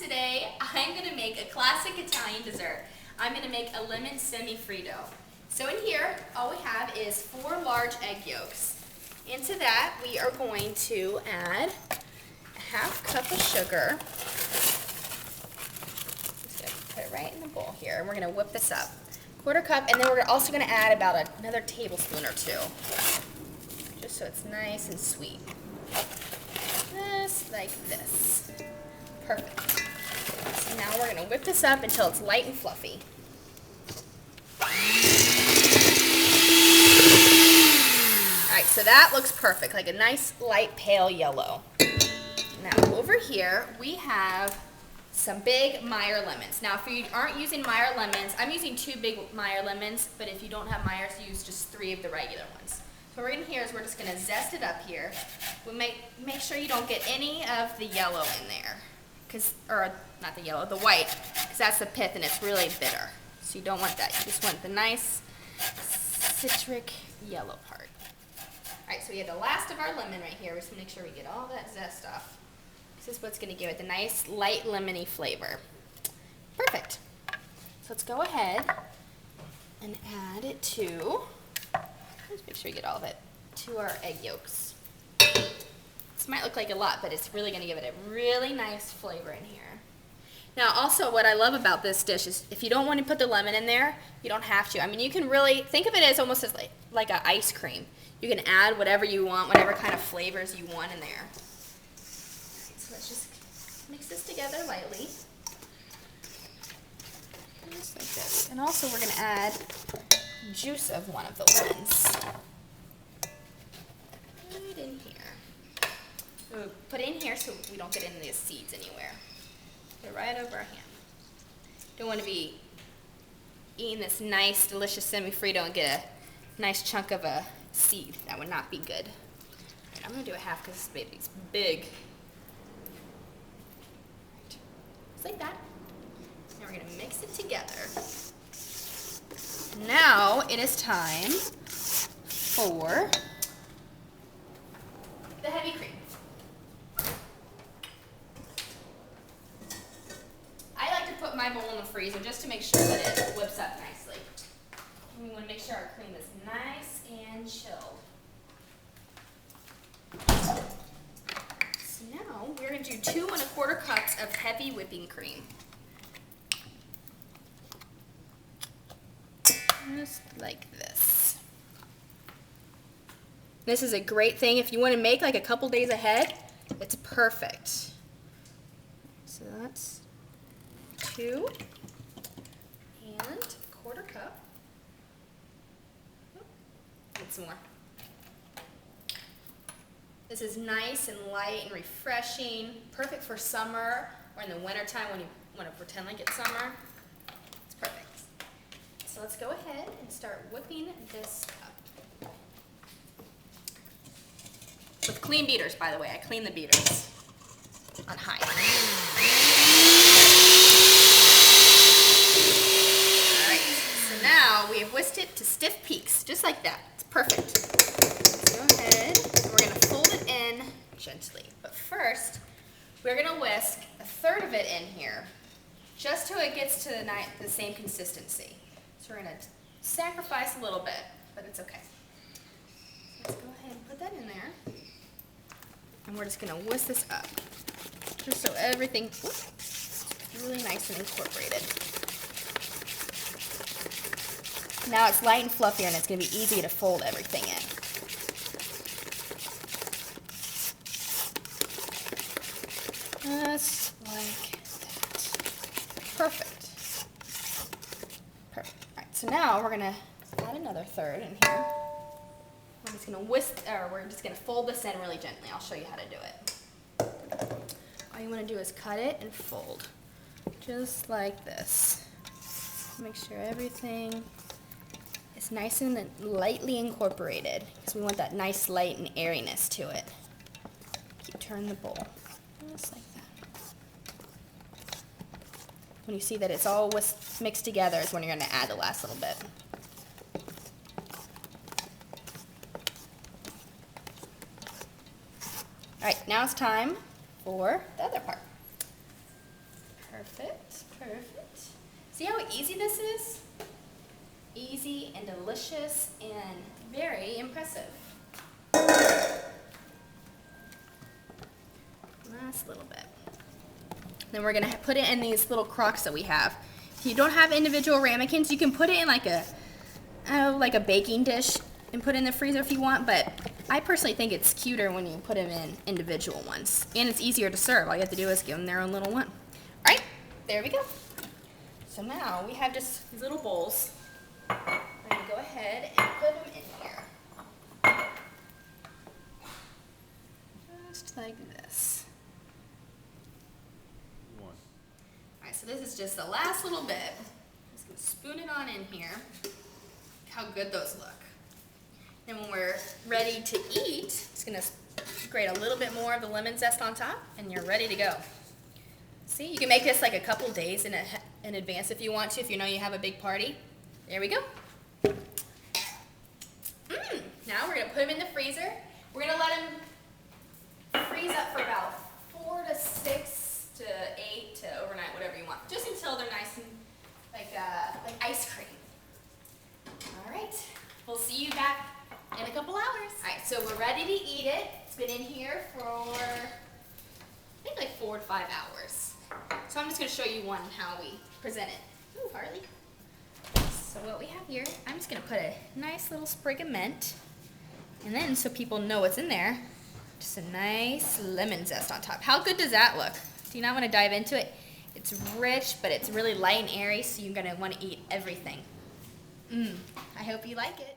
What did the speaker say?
Today I'm going to make a classic Italian dessert. I'm going to make a lemon semifreddo. So in here, all we have is 4 large egg yolks. Into that, we are going to add a ½ cup of sugar. Just going to put it right in the bowl here, and we're going to whip this up. 1/4 cup, and then we're also going to add about another tablespoon or 2, just so it's nice and sweet. Just like this. Perfect. So now we're going to whip this up until it's light and fluffy. Alright, so that looks perfect, like a nice light pale yellow. Now over here we have some big Meyer lemons. Now if you aren't using Meyer lemons, I'm using 2 big Meyer lemons, but if you don't have Meyers, use just 3 of the regular ones. So what we're going to here is we're just going to zest it up here. We make sure you don't get any of the yellow in there. Or not the yellow, the white, because that's the pith and it's really bitter. So you don't want that. You just want the nice citric yellow part. Alright, so we have the last of our lemon right here. We're just going to make sure we get all that zest off. This is what's going to give it the nice light lemony flavor. Perfect. So let's go ahead and add it to, let's make sure we get all of it, to our egg yolks. This might look like a lot, but it's really going to give it a really nice flavor in here. Now also what I love about this dish is if you don't want to put the lemon in there, you don't have to. I mean, you can really think of it as almost as like an ice cream. You can add whatever you want, whatever kind of flavors you want in there. So let's just mix this together lightly. Just like this. And also we're going to add juice of one of the lemons. Right in here. We'll put it in here so we don't get any of the seeds anywhere. Put it right over our hand. Don't want to be eating this nice, delicious semifreddo and get a nice chunk of a seed. That would not be good. Right, I'm going to do a half because this baby's big. Right. Just like that. Now we're going to mix it together. Now it is time for the heavy cream. My bowl in the freezer just to make sure that it whips up nicely. And we want to make sure our cream is nice and chilled. So now we're going to do 2 1/4 cups of heavy whipping cream. Just like this. This is a great thing if you want to make like a couple days ahead. It's perfect. So that's 2 and 1/4 cup. Need some more. This is nice and light and refreshing, perfect for summer or in the winter time when you want to pretend like it's summer. It's perfect. So let's go ahead and start whipping this up. With clean beaters, by the way. I clean the beaters on high. Now we have whisked it to stiff peaks, just like that. It's perfect. Let's go ahead and we're going to fold it in gently. But first, we're going to whisk 1/3 of it in here, just till it gets to the same consistency. So we're going to sacrifice a little bit, but it's okay. Let's go ahead and put that in there. And we're just going to whisk this up, just so everything is really nice and incorporated. Now it's light and fluffier and it's going to be easy to fold everything in. Just like that. Perfect. Perfect. Alright, so now we're going to add another 1/3 in here. We're just going to we're just going to fold this in really gently. I'll show you how to do it. All you want to do is cut it and fold. Just like this. Make sure everything it's nice and lightly incorporated because we want that nice light and airiness to it. Keep turning the bowl, just like that. When you see that it's all mixed together is when you're going to add the last little bit. Alright, now it's time for the other part. Perfect, perfect. See how easy this is? Easy and delicious and very impressive. Last little bit. Then we're gonna put it in these little crocks that we have. If you don't have individual ramekins, you can put it in like a baking dish and put it in the freezer if you want, but I personally think it's cuter when you put them in individual ones. And it's easier to serve. All you have to do is give them their own little one. All right, there we go. So now we have just these little bowls. I'm gonna go ahead and put them in here. Just like this. All right, so this is just the last little bit. Just gonna spoon it on in here. Look how good those look. Then when we're ready to eat, just gonna grate a little bit more of the lemon zest on top, and you're ready to go. See, you can make this like a couple days in advance if you want to, if you know you have a big party. There we go. Now we're gonna put them in the freezer. We're gonna let them freeze up for about 4 to 6 to 8 to overnight, whatever you want, just until they're nice and like ice cream. All right, we'll see you back in a couple hours. All right, so we're ready to eat it. It's been in here for, I think, like 4 to 5 hours. So I'm just gonna show you how we present it. Ooh, Harley. So what we have here, I'm just gonna put a nice little sprig of mint. And then so people know what's in there, just a nice lemon zest on top. How good does that look? Do you not wanna dive into it? It's rich, but it's really light and airy, so you're gonna wanna eat everything. I hope you like it.